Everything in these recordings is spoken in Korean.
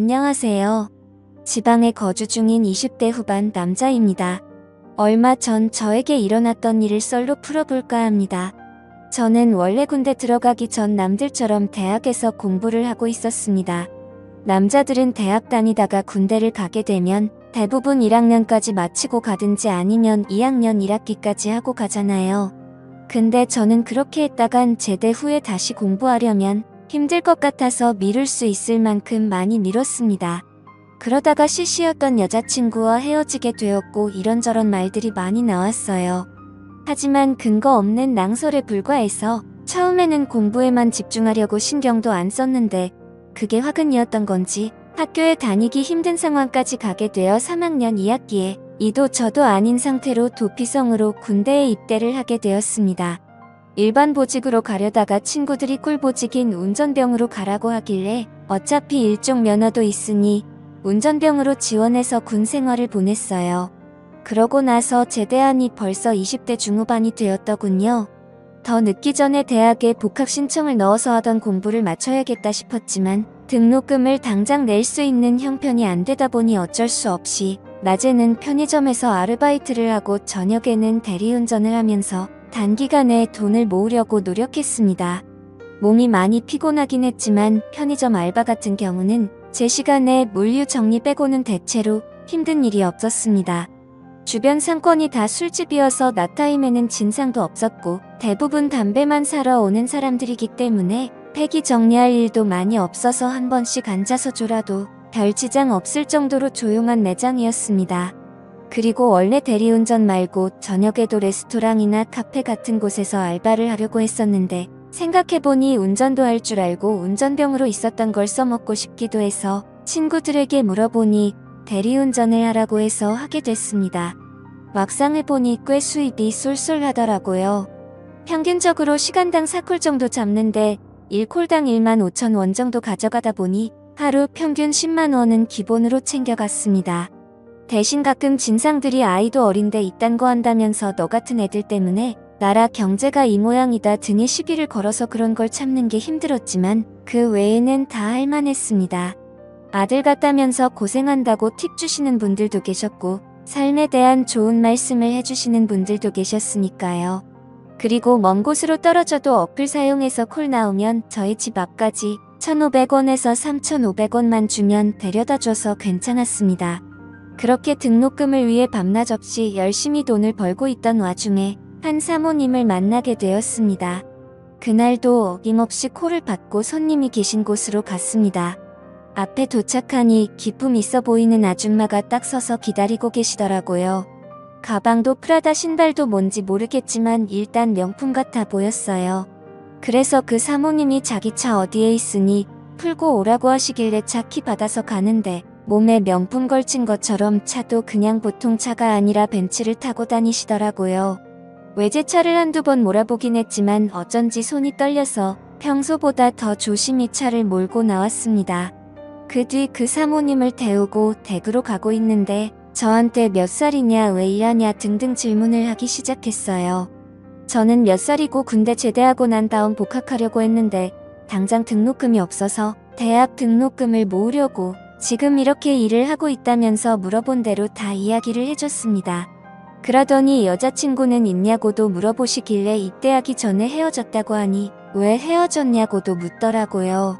안녕하세요. 지방에 거주 중인 20대 후반 남자입니다. 얼마 전 저에게 일어났던 일을 썰로 풀어볼까 합니다. 저는 원래 군대 들어가기 전 남들처럼 대학에서 공부를 하고 있었습니다. 남자들은 대학 다니다가 군대를 가게 되면 대부분 1학년까지 마치고 가든지 아니면 2학년 1학기까지 하고 가잖아요. 근데 저는 그렇게 했다간 제대 후에 다시 공부하려면 힘들 것 같아서 미룰 수 있을 만큼 많이 미뤘습니다. 그러다가 CC였던 여자친구와 헤어지게 되었고 이런저런 말들이 많이 나왔어요. 하지만 근거 없는 낭설에 불과해서 처음에는 공부에만 집중하려고 신경도 안 썼는데 그게 화근이었던 건지 학교에 다니기 힘든 상황까지 가게 되어 3학년 2학기에 이도 저도 아닌 상태로 도피성으로 군대에 입대를 하게 되었습니다. 일반 보직으로 가려다가 친구들이 꿀보직인 운전병으로 가라고 하길래 어차피 일종 면허도 있으니 운전병으로 지원해서 군 생활을 보냈어요. 그러고 나서 제대하니 벌써 20대 중후반이 되었더군요. 더 늦기 전에 대학에 복학 신청을 넣어서 하던 공부를 마쳐야겠다 싶었지만 등록금을 당장 낼 수 있는 형편이 안 되다 보니 어쩔 수 없이 낮에는 편의점에서 아르바이트를 하고 저녁에는 대리운전을 하면서 단기간에 돈을 모으려고 노력했습니다. 몸이 많이 피곤하긴 했지만 편의점 알바 같은 경우는 제 시간에 물류 정리 빼고는 대체로 힘든 일이 없었습니다. 주변 상권이 다 술집이어서 낮 타임에는 진상도 없었고 대부분 담배만 사러 오는 사람들이기 때문에 폐기 정리할 일도 많이 없어서 한 번씩 앉아서 졸아도 별 지장 없을 정도로 조용한 매장이었습니다. 그리고 원래 대리운전 말고 저녁에도 레스토랑이나 카페 같은 곳에서 알바를 하려고 했었는데 생각해보니 운전도 할 줄 알고 운전병으로 있었던 걸 써먹고 싶기도 해서 친구들에게 물어보니 대리운전을 하라고 해서 하게 됐습니다. 막상 해보니 꽤 수입이 쏠쏠하더라고요. 평균적으로 시간당 4콜 정도 잡는데 1콜당 15,000원 정도 가져가다 보니 하루 평균 10만 원은 기본으로 챙겨갔습니다. 대신 가끔 진상들이 아이도 어린데 이딴 거 한다면서 너 같은 애들 때문에 나라 경제가 이 모양이다 등의 시비를 걸어서 그런 걸 참는 게 힘들었지만 그 외에는 다 할만했습니다. 아들 같다면서 고생한다고 팁 주시는 분들도 계셨고 삶에 대한 좋은 말씀을 해주시는 분들도 계셨으니까요. 그리고 먼 곳으로 떨어져도 어플 사용해서 콜 나오면 저희 집 앞까지 1,500원에서 3,500원만 주면 데려다줘서 괜찮았습니다. 그렇게 등록금을 위해 밤낮 없이 열심히 돈을 벌고 있던 와중에 한 사모님을 만나게 되었습니다. 그날도 어김없이 콜을 받고 손님이 계신 곳으로 갔습니다. 앞에 도착하니 기품 있어 보이는 아줌마가 딱 서서 기다리고 계시더라고요. 가방도 프라다, 신발도 뭔지 모르겠지만 일단 명품 같아 보였어요. 그래서 그 사모님이 자기 차 어디에 있으니 풀고 오라고 하시길래 차 키 받아서 가는데 몸에 명품 걸친 것처럼 차도 그냥 보통 차가 아니라 벤츠를 타고 다니시더라고요. 외제차를 한두 번 몰아보긴 했지만 어쩐지 손이 떨려서 평소보다 더 조심히 차를 몰고 나왔습니다. 그 뒤 그 사모님을 태우고 댁으로 가고 있는데 저한테 몇 살이냐 왜 일하냐 등등 질문을 하기 시작했어요. 저는 몇 살이고 군대 제대하고 난 다음 복학하려고 했는데 당장 등록금이 없어서 대학 등록금을 모으려고 지금 이렇게 일을 하고 있다면서 물어본 대로 다 이야기를 해줬습니다. 그러더니 여자친구는 있냐고도 물어보시길래 입대하기 전에 헤어졌다고 하니 왜 헤어졌냐고도 묻더라고요.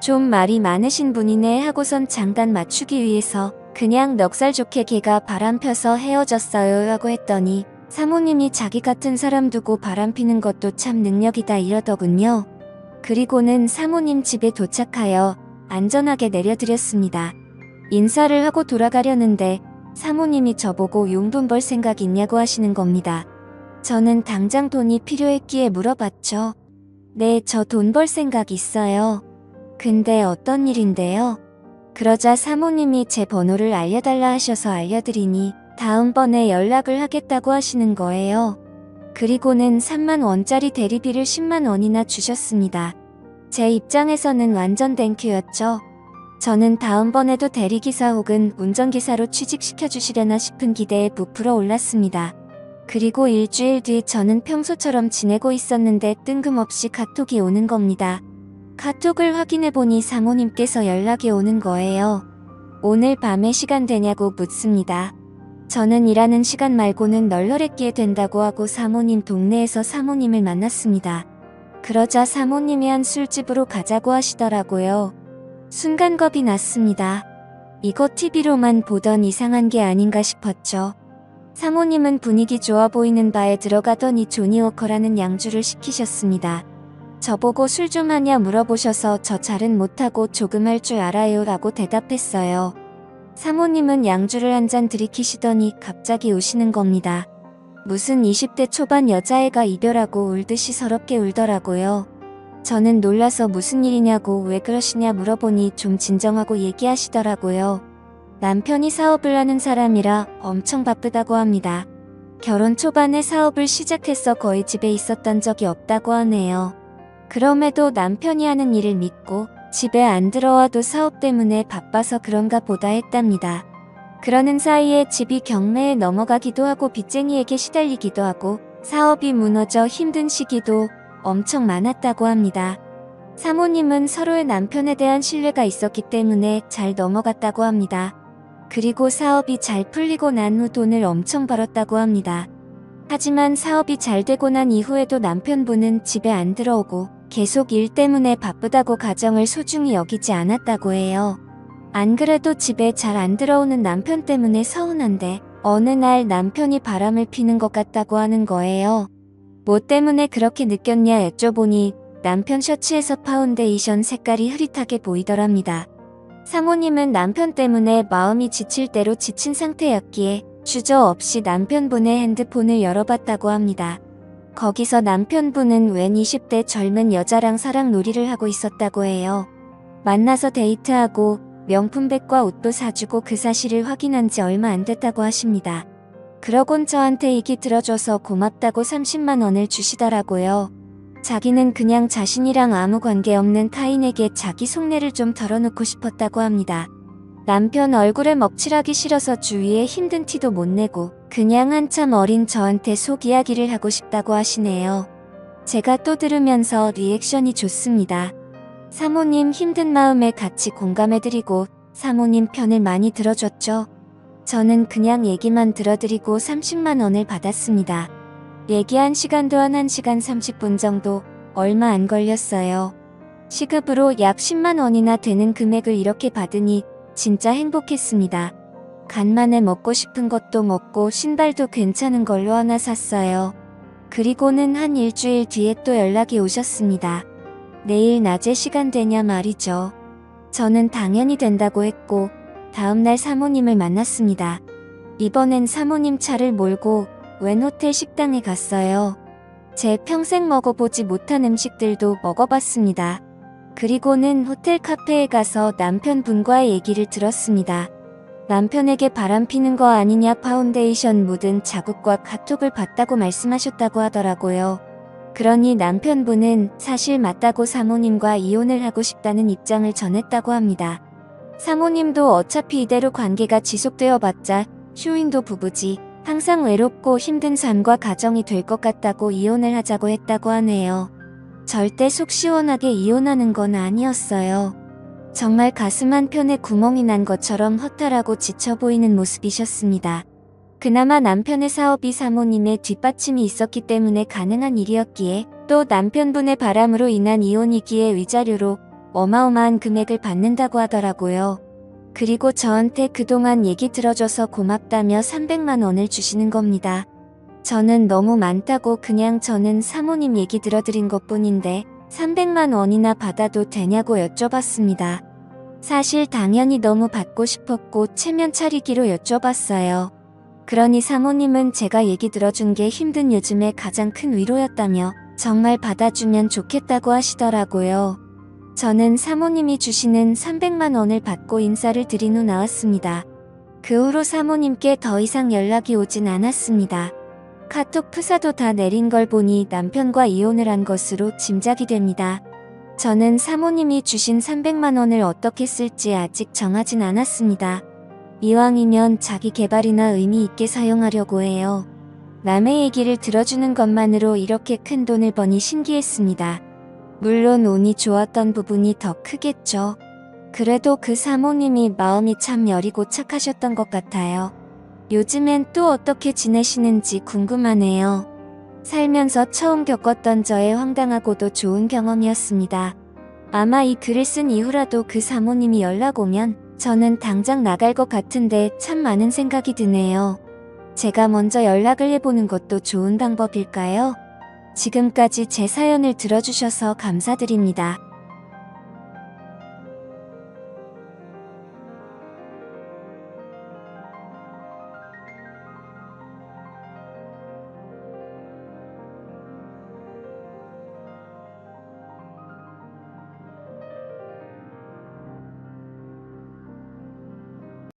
좀 말이 많으신 분이네 하고선 장단 맞추기 위해서 그냥 넉살 좋게 걔가 바람펴서 헤어졌어요 라고 했더니 사모님이 자기 같은 사람 두고 바람피는 것도 참 능력이다 이러더군요. 그리고는 사모님 집에 도착하여 안전하게 내려드렸습니다. 인사를 하고 돌아가려는데 사모님이 저보고 용돈 벌 생각 있냐고 하시는 겁니다. 저는 당장 돈이 필요했기에 물어봤죠. 네, 저 돈 벌 생각 있어요. 근데 어떤 일인데요? 그러자 사모님이 제 번호를 알려달라 하셔서 알려드리니 다음번에 연락을 하겠다고 하시는 거예요. 그리고는 3만 원짜리 대리비를 10만 원이나 주셨습니다. 제 입장에서는 완전 땡큐였죠. 저는 다음번에도 대리기사 혹은 운전기사로 취직시켜주시려나 싶은 기대에 부풀어 올랐습니다. 그리고 일주일 뒤 저는 평소처럼 지내고 있었는데 뜬금없이 카톡이 오는 겁니다. 카톡을 확인해보니 사모님께서 연락이 오는 거예요. 오늘 밤에 시간 되냐고 묻습니다. 저는 일하는 시간 말고는 널널했기에 된다고 하고 사모님 동네에서 사모님을 만났습니다. 그러자 사모님이 한 술집으로 가자고 하시더라고요. 순간 겁이 났습니다. 이거 TV로만 보던 이상한 게 아닌가 싶었죠. 사모님은 분위기 좋아 보이는 바에 들어가더니 조니워커라는 양주를 시키셨습니다. 저보고 술 좀 하냐 물어보셔서 저 잘은 못하고 조금 할 줄 알아요 라고 대답했어요. 사모님은 양주를 한 잔 들이키시더니 갑자기 우시는 겁니다. 무슨 20대 초반 여자애가 이별하고 울듯이 서럽게 울더라고요. 저는 놀라서 무슨 일이냐고 왜 그러시냐 물어보니 좀 진정하고 얘기하시더라고요. 남편이 사업을 하는 사람이라 엄청 바쁘다고 합니다. 결혼 초반에 사업을 시작해서 거의 집에 있었던 적이 없다고 하네요. 그럼에도 남편이 하는 일을 믿고 집에 안 들어와도 사업 때문에 바빠서 그런가 보다 했답니다. 그러는 사이에 집이 경매에 넘어가기도 하고 빚쟁이에게 시달리기도 하고 사업이 무너져 힘든 시기도 엄청 많았다고 합니다. 사모님은 서로의 남편에 대한 신뢰가 있었기 때문에 잘 넘어갔다고 합니다. 그리고 사업이 잘 풀리고 난 후 돈을 엄청 벌었다고 합니다. 하지만 사업이 잘 되고 난 이후에도 남편분은 집에 안 들어오고 계속 일 때문에 바쁘다고 가정을 소중히 여기지 않았다고 해요. 안 그래도 집에 잘 안 들어오는 남편 때문에 서운한데 어느 날 남편이 바람을 피는 것 같다고 하는 거예요. 뭐 때문에 그렇게 느꼈냐 여쭤보니 남편 셔츠에서 파운데이션 색깔이 흐릿하게 보이더랍니다. 사모님은 남편 때문에 마음이 지칠 대로 지친 상태였기에 주저없이 남편분의 핸드폰을 열어봤다고 합니다. 거기서 남편분은 웬 20대 젊은 여자랑 사랑놀이를 하고 있었다고 해요. 만나서 데이트하고 명품백과 옷도 사주고 그 사실을 확인한 지 얼마 안 됐다고 하십니다. 그러곤 저한테 얘기 들어줘서 고맙다고 30만 원을 주시더라고요. 자기는 그냥 자신이랑 아무 관계없는 타인에게 자기 속내를 좀 덜어놓고 싶었다고 합니다. 남편 얼굴에 먹칠하기 싫어서 주위에 힘든 티도 못 내고 그냥 한참 어린 저한테 속 이야기를 하고 싶다고 하시네요. 제가 또 들으면서 리액션이 좋습니다. 사모님 힘든 마음에 같이 공감해드리고 사모님 편을 많이 들어줬죠. 저는 그냥 얘기만 들어드리고 30만 원을 받았습니다. 얘기한 시간도 한 1시간 30분 정도 얼마 안 걸렸어요. 시급으로 약 10만 원이나 되는 금액을 이렇게 받으니 진짜 행복했습니다. 간만에 먹고 싶은 것도 먹고 신발도 괜찮은 걸로 하나 샀어요. 그리고는 한 일주일 뒤에 또 연락이 오셨습니다. 내일 낮에 시간 되냐 말이죠. 저는 당연히 된다고 했고 다음날 사모님을 만났습니다. 이번엔 사모님 차를 몰고 웬 호텔 식당에 갔어요. 제 평생 먹어보지 못한 음식들도 먹어봤습니다. 그리고는 호텔 카페에 가서 남편분과의 얘기를 들었습니다. 남편에게 바람피는 거 아니냐 파운데이션 묻은 자국과 카톡을 봤다고 말씀하셨다고 하더라고요. 그러니 남편분은 사실 맞다고 사모님과 이혼을 하고 싶다는 입장을 전했다고 합니다. 사모님도 어차피 이대로 관계가 지속되어 봤자 휴인도 부부지 항상 외롭고 힘든 삶과 가정이 될 것 같다고 이혼을 하자고 했다고 하네요. 절대 속 시원하게 이혼하는 건 아니었어요. 정말 가슴 한편에 구멍이 난 것처럼 허탈하고 지쳐 보이는 모습이셨습니다. 그나마 남편의 사업이 사모님의 뒷받침이 있었기 때문에 가능한 일이었기에 또 남편분의 바람으로 인한 이혼이기에 위자료로 어마어마한 금액을 받는다고 하더라고요. 그리고 저한테 그동안 얘기 들어줘서 고맙다며 300만 원을 주시는 겁니다. 저는 너무 많다고 그냥 저는 사모님 얘기 들어드린 것뿐인데 300만 원이나 받아도 되냐고 여쭤봤습니다. 사실 당연히 너무 받고 싶었고 체면 차리기로 여쭤봤어요. 그러니 사모님은 제가 얘기 들어준 게 힘든 요즘에 가장 큰 위로였다며 정말 받아주면 좋겠다고 하시더라고요. 저는 사모님이 주시는 300만 원을 받고 인사를 드린 후 나왔습니다. 그 후로 사모님께 더 이상 연락이 오진 않았습니다. 카톡 프사도 다 내린 걸 보니 남편과 이혼을 한 것으로 짐작이 됩니다. 저는 사모님이 주신 300만 원을 어떻게 쓸지 아직 정하진 않았습니다. 이왕이면 자기 개발이나 의미 있게 사용하려고 해요. 남의 얘기를 들어주는 것만으로 이렇게 큰 돈을 버니 신기했습니다. 물론 운이 좋았던 부분이 더 크겠죠. 그래도 그 사모님이 마음이 참 여리고 착하셨던 것 같아요. 요즘엔 또 어떻게 지내시는지 궁금하네요. 살면서 처음 겪었던 저의 황당하고도 좋은 경험이었습니다. 아마 이 글을 쓴 이후라도 그 사모님이 연락 오면 저는 당장 나갈 것 같은데 참 많은 생각이 드네요. 제가 먼저 연락을 해보는 것도 좋은 방법일까요? 지금까지 제 사연을 들어주셔서 감사드립니다.